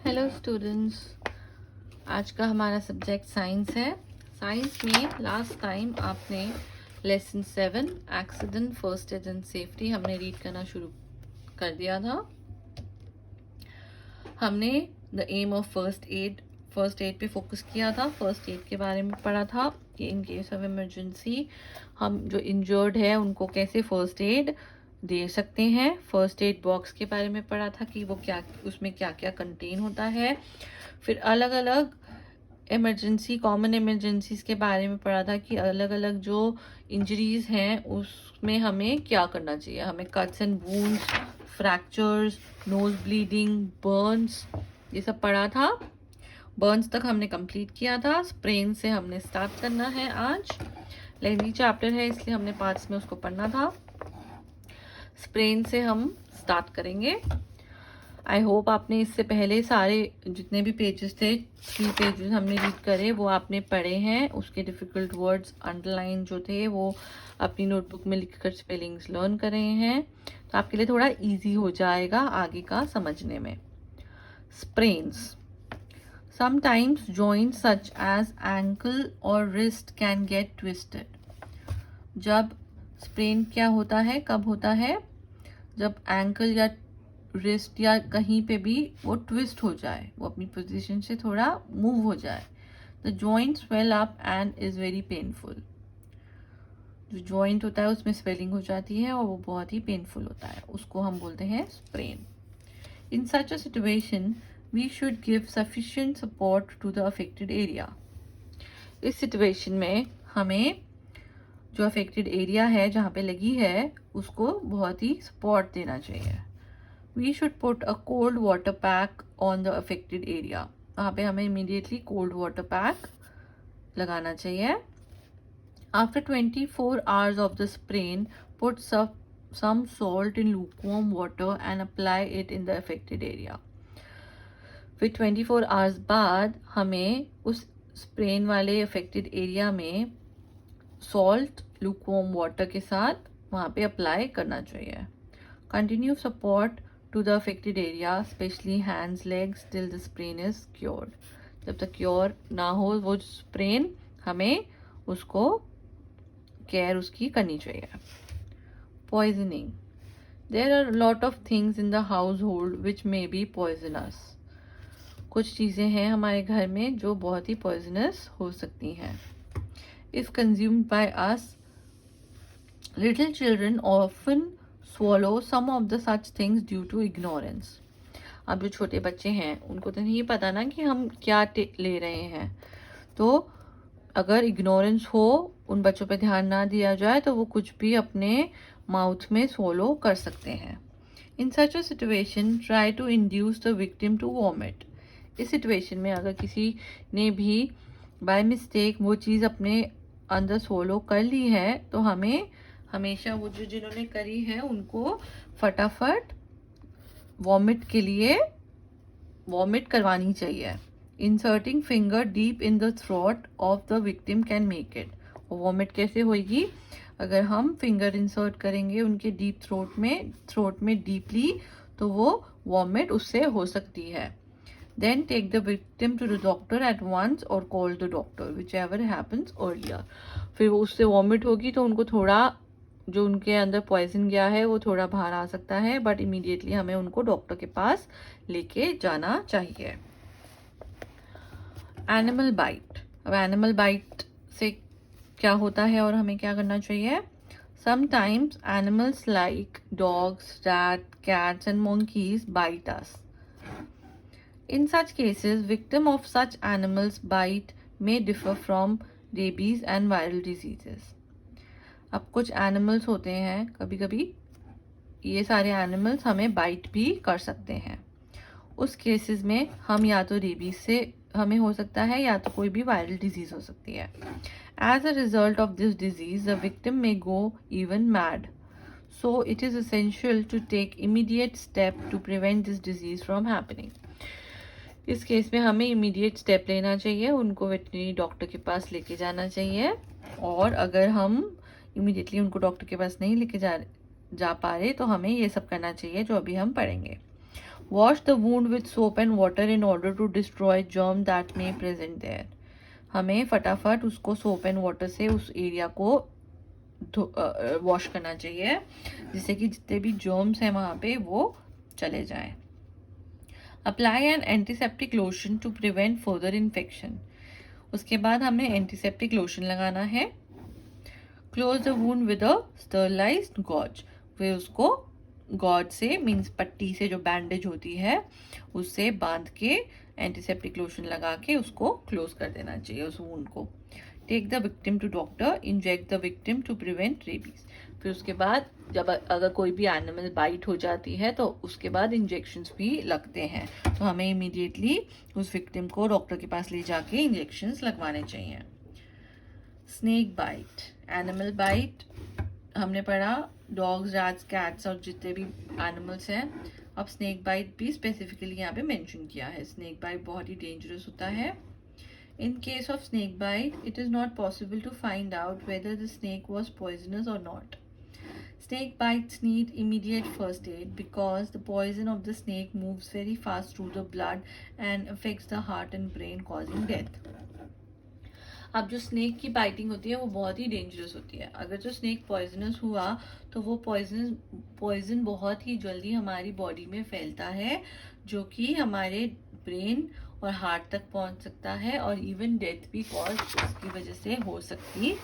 Hello students, आज का हमारा सब्जेक्ट साइंस है। साइंस में लास्ट टाइम आपने lesson 7 accident first aid and safety हमने रीड करना शुरू कर दिया था। हमने the aim of first aid पे फोकस किया था। फर्स्ट एड के बारे में पढ़ा था कि इन केस ऑफ इमरजेंसी हम जो इंजर्ड है उनको कैसे फर्स्ट एड दे सकते हैं। फर्स्ट एड बॉक्स के बारे में पढ़ा था कि वो क्या उसमें क्या क्या कंटेन होता है। फिर अलग अलग कॉमन इमरजेंसीज के बारे में पढ़ा था कि अलग अलग जो इंजरीज हैं उसमें हमें क्या करना चाहिए। हमें cuts and wounds, fractures, nose bleeding, Burns, ये सब पढ़ा था। बर्न्स तक हमने कंप्लीट किया था। स्प्रेन से हमने स्टार्ट करना है। आज लेंथी चैप्टर है इसलिए हमने पार्ट्स में उसको पढ़ना था। स्प्रेन से हम स्टार्ट करेंगे। आई होप आपने इससे पहले सारे जितने भी पेजेस थे 3 पेजेस हमने रीड करे वो आपने पढ़े हैं। उसके डिफ़िकल्ट वर्ड्स अंडरलाइन जो थे वो अपनी नोटबुक में लिखकर स्पेलिंग्स लर्न कर रहे हैं, तो आपके लिए थोड़ा इजी हो जाएगा आगे का समझने में। Sprains sometimes joints such as ankle और रिस्ट कैन गेट ट्विस्टेड। जब स्प्रेन क्या होता है, कब होता है? जब एंकल या रिस्ट या कहीं पे भी वो ट्विस्ट हो जाए, वो अपनी पोजीशन से थोड़ा मूव हो जाए। The joint swell up and is very painful. जो जॉइंट होता है उसमें स्वेलिंग हो जाती है और वो बहुत ही पेनफुल होता है, उसको हम बोलते हैं sprain. In such a situation we should give sufficient support to the affected area. इस सिचुएशन में हमें जो अफेक्टेड एरिया है जहाँ पे लगी है उसको बहुत ही सपोर्ट देना चाहिए। We should put a cold water pack on the affected area. वहाँ पे हमें immediately cold water pack लगाना चाहिए। After 24 hours of the sprain, put some salt in lukewarm water and apply it in the affected area. फिर 24 hours बाद हमें उस sprain वाले affected area में salt lukewarm water के साथ वहाँ पे apply करना चाहिए। Continue support to the affected area, especially hands, legs, till the sprain is cured. जब तक क्योर ना हो वो स्प्रेन, हमें उसको केयर उसकी करनी चाहिए। Poisoning. There are a lot of things in the household which may be poisonous. कुछ चीज़ें हैं हमारे घर में जो बहुत ही poisonous हो सकती हैं। If consumed by us, little children often swallow some of the such things due to ignorance. अब जो छोटे बच्चे हैं उनको तो नहीं पता ना कि हम क्या ले रहे हैं, तो अगर इग्नोरेंस हो, उन बच्चों पे ध्यान ना दिया जाए तो वो कुछ भी अपने माउथ में swallow कर सकते हैं। In such a situation try to induce the victim to vomit. इस सिचुएशन में अगर किसी ने भी बाय मिस्टेक वो चीज़ अपने अंदर swallow कर ली है तो हमें हमेशा वो जो जिन्होंने करी है उनको फटाफट वॉमिट के लिए वॉमिट करवानी चाहिए। Inserting finger deep in the throat of the victim can make it. Vomit कैसे होगी? अगर हम फिंगर इंसर्ट करेंगे उनके डीप थ्रोट में डीपली, तो वो वॉमिट उससे हो सकती है। Then take the victim to the doctor at once और call the doctor whichever happens earlier. फिर वो उससे वॉमिट होगी तो उनको थोड़ा जो उनके अंदर पॉइजन गया है वो थोड़ा बाहर आ सकता है, बट इमीडिएटली हमें उनको डॉक्टर के पास लेके जाना चाहिए। Animal bite. अब एनिमल बाइट से क्या होता है और हमें क्या करना चाहिए? Sometimes animals like dogs, rat, cats and monkeys bite us. In such cases, victim of such animals bite may differ from rabies and viral diseases. अब कुछ एनिमल्स होते हैं, कभी कभी ये सारे एनिमल्स हमें बाइट भी कर सकते हैं। उस केसेस में हम या तो रेबीज से हमें हो सकता है या तो कोई भी वायरल डिजीज हो सकती है। As a result of this disease the victim may go even mad, so it is essential to take immediate step to prevent this disease from happening. इस केस में हमें इमीडिएट स्टेप लेना चाहिए, उनको veterinary doctor के पास लेके जाना चाहिए। और अगर हम इमीडिएटली उनको डॉक्टर के पास नहीं लेके जा पा रहे तो हमें ये सब करना चाहिए जो अभी हम पढ़ेंगे। Wash the wound with soap and water in order to destroy germ that may present there. हमें फटाफट उसको सोप एंड वाटर से उस एरिया को वॉश करना चाहिए, जिससे कि जितने भी जर्म्स हैं वहाँ पे वो चले जाएं। Apply an antiseptic lotion to prevent further infection. उसके बाद हमें एंटीसेप्टिक लोशन लगाना है। Close the wound with a sterilised gauze. फिर उसको गॉज से मीन्स पट्टी से, जो बैंडेज होती है उससे बांध के एंटीसेप्टिक लोशन लगा के उसको क्लोज कर देना चाहिए उस वूंड को। Take the victim to doctor, inject the victim to prevent rabies. फिर उसके बाद जब अगर कोई भी एनिमल बाइट हो जाती है तो उसके बाद इंजेक्शंस भी लगते हैं, तो हमें इमीडिएटली उस विक्टिम को डॉक्टर के पास ले जाके इंजेक्शंस लगवाने चाहिए। स्नेक बाइट, एनिमल बाइट हमने पढ़ा, डॉग्स, रैट्स, कैट्स और जितने भी एनिमल्स हैं। अब स्नेक बाइट भी स्पेसिफिकली यहाँ पे मेंशन किया है। स्नेक बाइट बहुत ही डेंजरस होता है। In case of snake bite, it is not possible to find out whether the snake was poisonous or not. Snake bites need immediate first aid because the poison of the snake moves very fast through the blood and affects the heart and brain, causing death. अब जो snake की biting होती है वो बहुत ही dangerous होती है। अगर जो स्नेक पॉइजनस हुआ तो वो पॉइजन बहुत ही जल्दी हमारी बॉडी में फैलता है, जो कि हमारे ब्रेन और हार्ट तक पहुंच सकता है और इवन डेथ भी कॉज उसकी वजह से हो सकती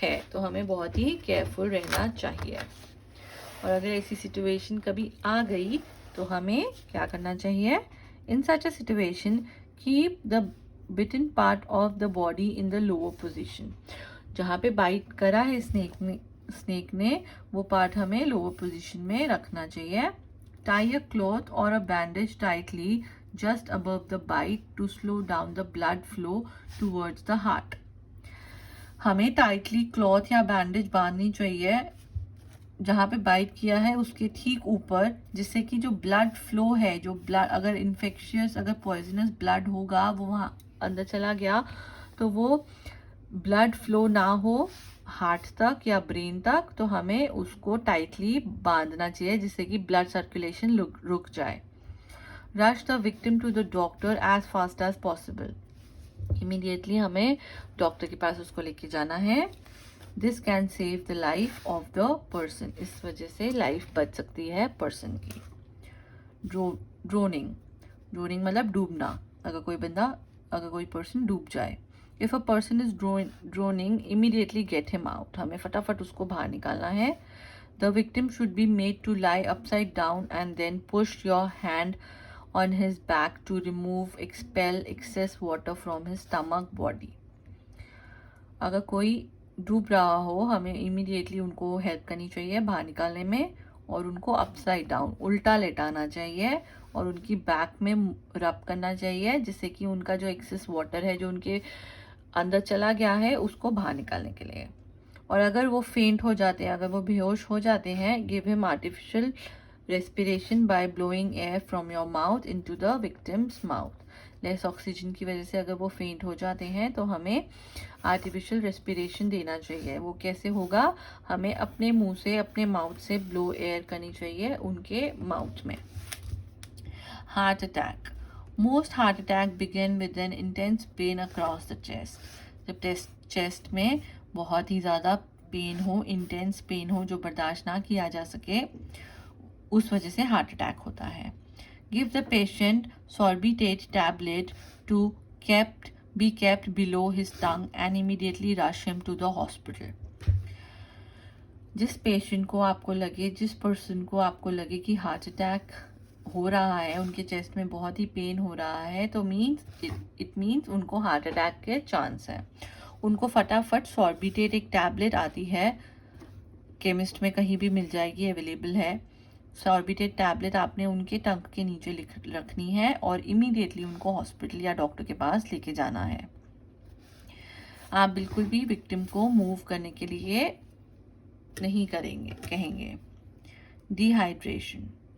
है। तो हमें बहुत ही केयरफुल रहना चाहिए। और अगर ऐसी सिचुएशन कभी आ गई तो हमें क्या करना चाहिए? In such a situation, keep the bitten part of the body in the lower position. जहाँ पे बाइट करा है स्नेक ने वो पार्ट हमें लोअर पोजीशन में रखना चाहिए। टाई अ क्लॉथ और a bandage tightly just above the bite to slow down the blood flow towards the heart. हमें टाइटली क्लॉथ या बैंडेज बांधनी चाहिए जहाँ पे बाइट किया है उसके ठीक ऊपर, जिससे कि जो ब्लड फ्लो है, जो ब्लड अगर इन्फेक्शियस, अगर पॉइजनस ब्लड होगा वो वहाँ अंदर चला गया तो वो ब्लड फ्लो ना हो हार्ट तक या ब्रेन तक, तो हमें उसको टाइटली बांधना चाहिए जिससे कि ब्लड सर्कुलेशन रुक जाए। Rush the victim to the doctor as fast as possible. Immediately हमें डॉक्टर के पास उसको लेके जाना है। This can save the life of the person. इस वजह से लाइफ बच सकती है पर्सन की। ड्रोनिंग मतलब डूबना। अगर कोई पर्सन डूब जाए, if a person is drowning immediately get him out. हमें फटाफट उसको बाहर निकालना है। The victim should be made to lie upside down and then push your hand on his back to expel excess water from his stomach body. अगर कोई डूब रहा हो हमें इमीडिएटली उनको हेल्प करनी चाहिए बाहर निकालने में, और उनको अपसाइड डाउन उल्टा लेटाना चाहिए और उनकी बैक में रब करना चाहिए, जिससे कि उनका जो एक्सेस वाटर है जो उनके अंदर चला गया है उसको बाहर निकालने के लिए। और अगर वो फेंट हो जाते हैं, अगर वो बेहोश हो जाते हैं, give him artificial respiration by blowing air from your mouth into the victim's mouth. Less oxygen की वजह से अगर वो फेंट हो जाते हैं तो हमें आर्टिफिशियल रेस्पिरेशन देना चाहिए। वो कैसे होगा? हमें अपने मुंह से, अपने माउथ से ब्लो एयर करनी चाहिए उनके माउथ में। Heart attack. Most heart attack begin with N intense pen across the chest. जब चेस्ट में बहुत ही ज़्यादा पेन हो, इंटेंस पेन हो जो बर्दाश्त ना किया जा सके, उस वजह से हार्ट अटैक होता है। Give the patient Sorbitrate tablet to be kept below his tongue and immediately rush him to the hospital. जिस पेशेंट को आपको लगे, जिस पर्सन को आपको लगे कि हार्ट अटैक हो रहा है, उनके चेस्ट में बहुत ही पेन हो रहा है, तो इट मीन्स उनको हार्ट अटैक के चांस है। उनको फटाफट सॉर्बिटेट, एक टैबलेट आती है, केमिस्ट में कहीं भी मिल जाएगी, अवेलेबल है। सॉर्बिटेट टैबलेट आपने उनके टंग के नीचे रखनी है और इमीडिएटली उनको हॉस्पिटल या डॉक्टर के पास लेके जाना है। आप बिल्कुल भी विक्टिम को मूव करने के लिए नहीं कहेंगे।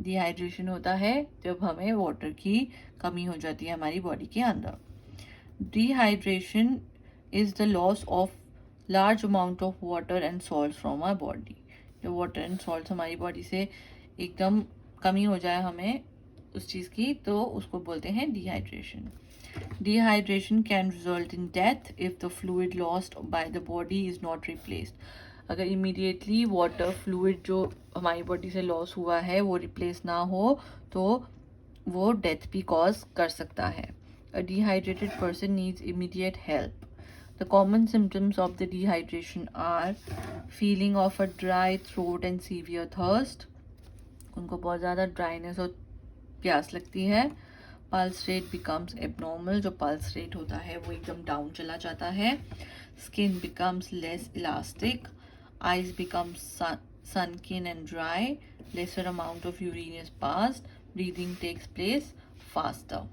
डिहाइड्रेशन होता है जब हमें वाटर की कमी हो जाती है हमारी बॉडी के अंदर। Dehydration is the loss of large amount of water and salt from our body. जो वाटर एंड सॉल्ट हमारी बॉडी से एकदम कमी हो जाए हमें, उस चीज़ की, तो उसको बोलते हैं dehydration. Dehydration can result in death if the fluid lost by the body is not replaced. अगर इमीडिएटली वाटर फ्लूइड जो हमारी बॉडी से लॉस हुआ है वो रिप्लेस ना हो तो वो डेथ भी कॉज कर सकता है. A dehydrated person needs immediate help. The common symptoms of the dehydration are feeling of a dry throat and severe thirst. उनको बहुत ज़्यादा ड्राइनेस और प्यास लगती है. Pulse rate becomes abnormal. जो pulse rate होता है वो एकदम डाउन चला जाता है. Skin becomes less elastic. Eyes become sunken and dry. Lesser amount of urine is passed. Breathing takes place faster.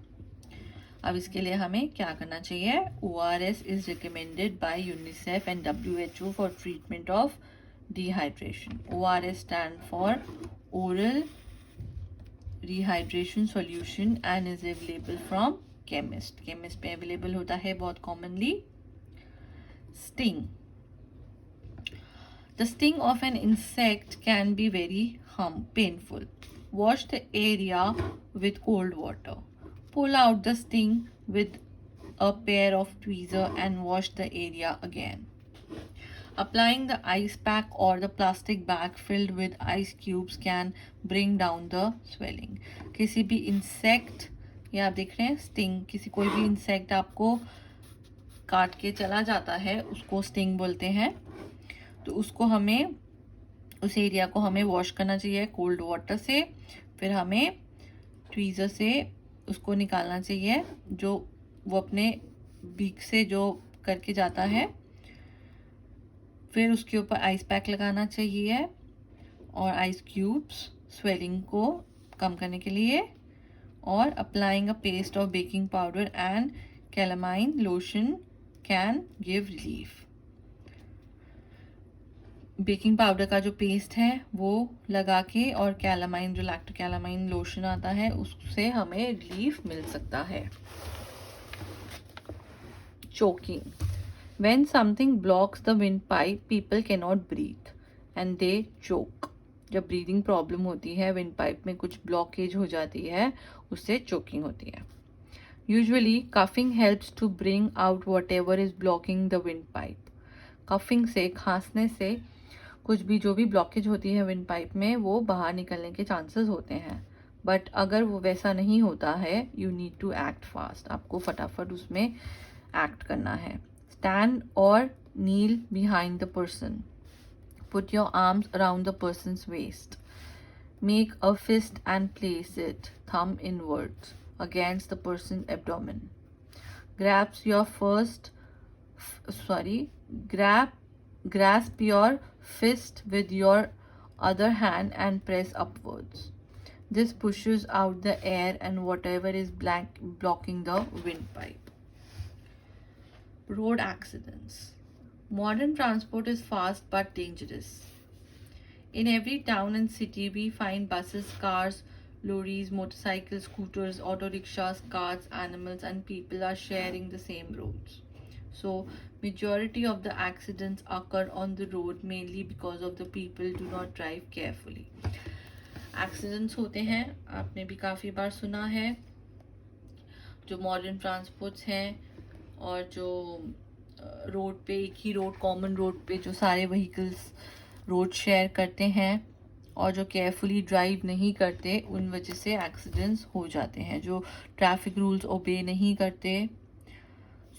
अब इसके लिए हमें क्या करना चाहिए? ORS is recommended by UNICEF and WHO for treatment of dehydration. ORS stand for oral rehydration solution and is available from chemist. Chemist पे available होता है बहुत commonly. Sting. The sting of an insect can be very painful. Wash the area with cold water. Pull out the sting with a pair of tweezers and wash the area again. Applying the ice pack or the plastic bag filled with ice cubes can bring down the swelling. किसी भी insect, ये आप देख रहे हैं sting, किसी कोई भी insect आपको काट के चला जाता है उसको sting बोलते हैं. तो उसको हमें, उस एरिया को हमें वॉश करना चाहिए कोल्ड वाटर से. फिर हमें ट्वीज़र से उसको निकालना चाहिए जो वो अपने बीक से जो करके जाता है. फिर उसके ऊपर आइस पैक लगाना चाहिए और आइस क्यूब्स स्वेलिंग को कम करने के लिए. और applying a paste of baking powder and calamine lotion can give relief. Baking powder का जो पेस्ट है वो लगा के और कैलामाइन, जो लैक्टोकैलामाइन लोशन आता है, उससे हमें रिलीफ मिल सकता है. Choking. When something blocks the windpipe, people cannot breathe and they choke. जब ब्रीदिंग प्रॉब्लम होती है, विंड पाइप में कुछ ब्लॉकेज हो जाती है, उससे चोकिंग होती है. Usually coughing helps to bring out whatever is blocking the wind pipe. Coughing से, खांसने से कुछ भी जो भी ब्लॉकेज होती है विंड पाइप में वो बाहर निकलने के चांसेस होते हैं. बट अगर वो वैसा नहीं होता है, you need to act fast. आपको फटाफट उसमें एक्ट करना है. स्टैंड और kneel behind the person. Put your arms around the person's waist. Make a fist and place it, thumb inwards, against the person's abdomen. Grasp your fist with your other hand and press upwards. This pushes out the air and whatever is blocking the windpipe. Road accidents. Modern transport is fast but dangerous. In every town and city we find buses, cars, lorries, motorcycles, scooters, auto rickshaws, carts, animals and people are sharing the same roads. So majority of the accidents occur on the road mainly because of the people do not drive carefully. Accidents होते हैं, आपने भी काफ़ी बार सुना है. जो modern transports हैं और जो रोड पे, एक ही रोड, कॉमन रोड पे जो सारे व्हीकल्स रोड शेयर करते हैं और जो केयरफुली ड्राइव नहीं करते, उन वजह से एक्सीडेंट्स हो जाते हैं. जो ट्रैफिक रूल्स ओबे नहीं करते.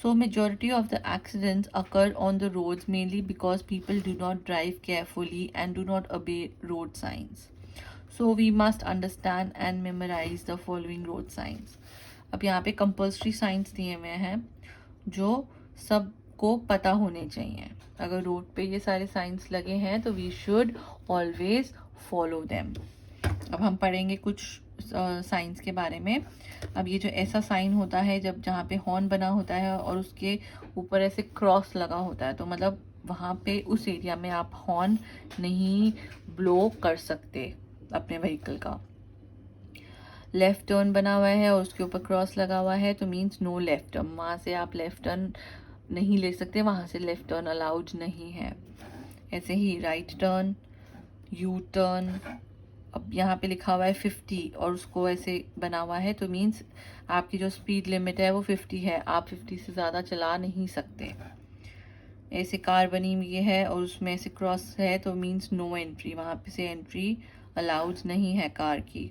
So majority of the accidents occur on the roads mainly because people do not drive carefully and do not obey road signs. So we must understand and memorize the following road signs. अब यहाँ पे compulsory signs दिए हुए हैं जो सबको पता होने चाहिए. अगर रोड पे ये सारे साइंस लगे हैं तो we should always follow them. अब हम पढ़ेंगे कुछ साइंस के बारे में. अब ये जो ऐसा साइन होता है जब जहाँ पे हॉर्न बना होता है और उसके ऊपर ऐसे क्रॉस लगा होता है, तो मतलब वहाँ पे उस एरिया में आप हॉर्न नहीं ब्लो कर सकते अपने व्हीकल का. लेफ़्ट टर्न बना हुआ है और उसके ऊपर क्रॉस लगा हुआ है तो मीन्स नो लेफ़्ट टर्न. वहाँ से आप लेफ़्ट टर्न नहीं ले सकते, वहाँ से लेफ़्ट टर्न अलाउड नहीं है. ऐसे ही राइट टर्न, यू टर्न, अब यहाँ पे लिखा हुआ है 50 और उसको ऐसे बना हुआ है, तो मीन्स आपकी जो स्पीड लिमिट है वो 50 है, आप 50 से ज़्यादा चला नहीं सकते। ऐसे कार बनी हुई है और उसमें ऐसे क्रॉस है, तो मीन्स नो एंट्री, वहाँ पे से एंट्री अलाउड नहीं है कार की।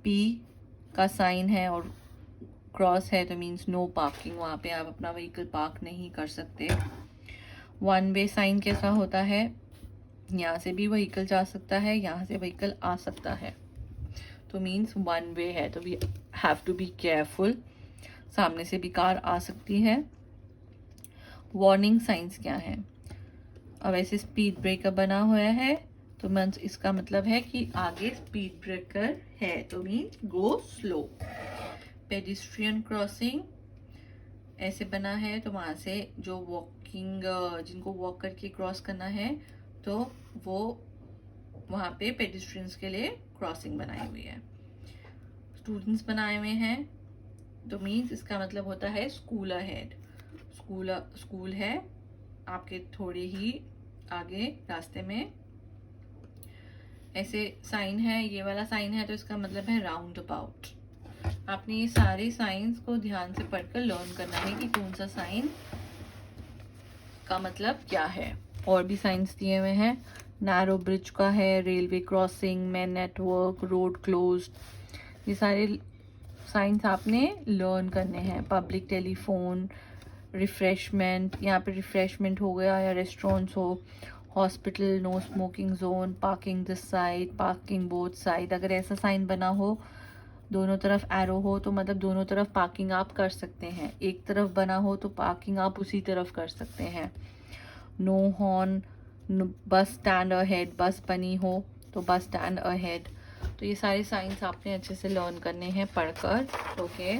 पी का साइन है और क्रॉस है, तो मीन्स नो पार्किंग, वहाँ पे आप अपना व्हीकल पार्क नहीं कर सकते। वन वे साइन कैसा होता है, यहाँ से भी व्हीकल जा सकता है, यहाँ से व्हीकल आ सकता है, तो मीन्स वन वे है, तो we have to be careful, सामने से भी कार आ सकती है। वार्निंग साइंस क्या है, अब ऐसे स्पीड ब्रेकर बना हुआ है, तो मीन्स इसका मतलब है कि आगे स्पीड ब्रेकर है, तो means go slow. Pedestrian crossing ऐसे बना है, तो वहाँ से जो वॉकिंग, जिनको वॉक करके क्रॉस करना है, तो वो वहाँ पे पेडिस्ट्रियंस के लिए क्रॉसिंग बनाई हुई है। स्टूडेंट्स बनाए हुए हैं, तो मीन्स इसका मतलब होता है स्कूल अहेड, स्कूल है आपके थोड़े ही आगे रास्ते में। ऐसे साइन है, ये वाला साइन है, तो इसका मतलब है राउंड अबाउट। आपने ये सारे साइंस को ध्यान से पढ़कर लर्न करना है कि कौन सा साइन का मतलब क्या है। और भी साइंस दिए हुए हैं, नैरो ब्रिज का है, railway crossing, main network, road closed, ये सारे साइंस आपने लर्न करने हैं। पब्लिक टेलीफोन, रिफ्रेशमेंट, यहाँ पे रिफ्रेशमेंट हो गया या रेस्टोरेंट्स हो, hospital, no smoking zone, parking this side, parking both side. अगर ऐसा साइन बना हो, दोनों तरफ एरो हो, तो मतलब दोनों तरफ पार्किंग आप कर सकते हैं। एक तरफ बना हो तो पार्किंग आप उसी तरफ कर सकते हैं। No horn, bus stand ahead, बस बनी हो तो बस स्टैंड अहेड। तो ये सारे साइंस आपने अच्छे से लर्न करने हैं पढ़कर। ओके,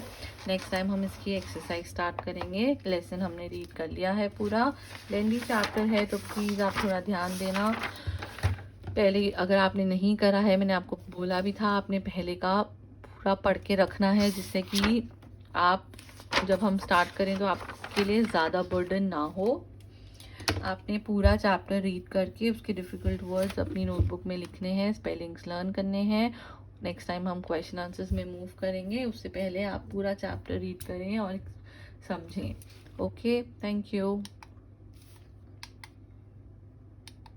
नेक्स्ट टाइम हम इसकी एक्सरसाइज स्टार्ट करेंगे। लेसन हमने रीड कर लिया है पूरा, लेंदी चैप्टर है, तो प्लीज़ आप थोड़ा ध्यान देना। पहले अगर आपने नहीं करा है, मैंने आपको बोला भी था, आपने पहले का पूरा पढ़ के रखना है, जिससे कि आप जब हम स्टार्ट करें तो आपके लिए ज़्यादा बर्डन ना हो। आपने पूरा चैप्टर रीड करके उसके डिफ़िकल्ट वर्ड्स अपनी नोटबुक में लिखने हैं, स्पेलिंग्स लर्न करने हैं। नेक्स्ट टाइम हम क्वेश्चन आंसर्स में मूव करेंगे, उससे पहले आप पूरा चैप्टर रीड करें और समझें। Okay, thank you.